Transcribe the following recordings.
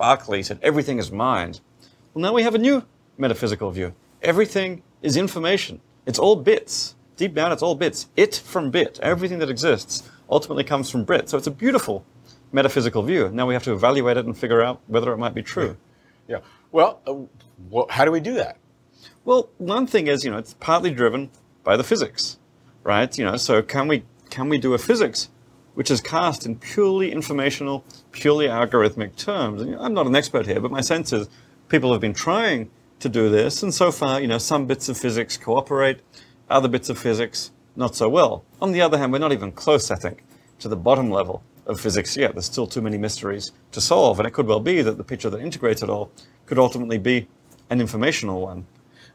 Berkeley said everything is mind. Well, now we have a new metaphysical view. Everything is information. It's all bits. Deep down, it's all bits. It from bit. Everything that exists ultimately comes from bit. So it's a beautiful metaphysical view. Now we have to evaluate it and figure out whether it might be true. Yeah. Well, how do we do that? Well, one thing is, it's partly driven by the physics, right? So can we do a physics which is cast in purely informational, purely algorithmic terms? And, I'm not an expert here, but my sense is people have been trying to do this, and so far, some bits of physics cooperate, other bits of physics not so well. On the other hand, we're not even close, I think, to the bottom level of physics yet. There's still too many mysteries to solve, and it could well be that the picture that integrates it all could ultimately be an informational one.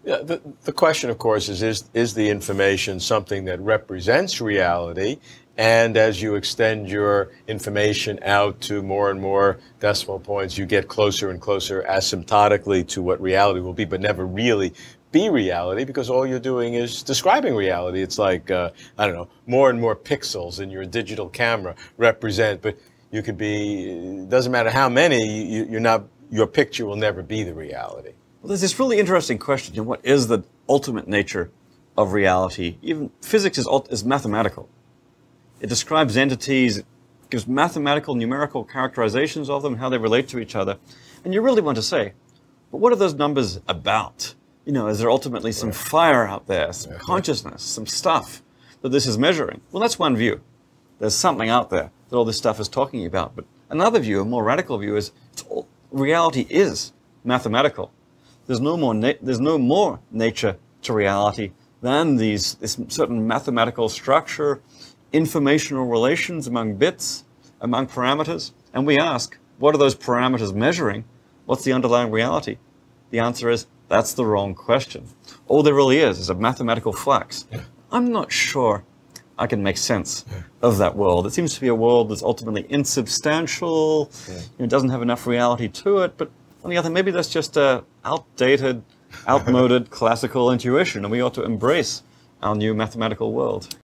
Yeah, the question, of course, is the information something that represents reality? And as you extend your information out to more and more decimal points, you get closer and closer asymptotically to what reality will be, but never really be reality, because all you're doing is describing reality. It's like, I don't know, more and more pixels in your digital camera represent, but you could be, it doesn't matter how many, your picture will never be the reality. Well, there's this really interesting question, what is the ultimate nature of reality? Even physics is mathematical. It describes entities, it gives mathematical, numerical characterizations of them, how they relate to each other. And you really want to say, but what are those numbers about? Is there ultimately some fire out there, some consciousness, some stuff that this is measuring? Well, that's one view. There's something out there that all this stuff is talking about. But another view, a more radical view, is reality is mathematical. There's no more nature to reality than this certain mathematical structure, informational relations among bits, among parameters. And we ask, what are those parameters measuring? What's the underlying reality? The answer is, that's the wrong question. All there really is a mathematical flux. I'm not sure I can make sense of that world. It seems to be a world that's ultimately insubstantial. It doesn't have enough reality to it. But on the other hand, maybe that's just a outdated, outmoded classical intuition, and we ought to embrace our new mathematical world.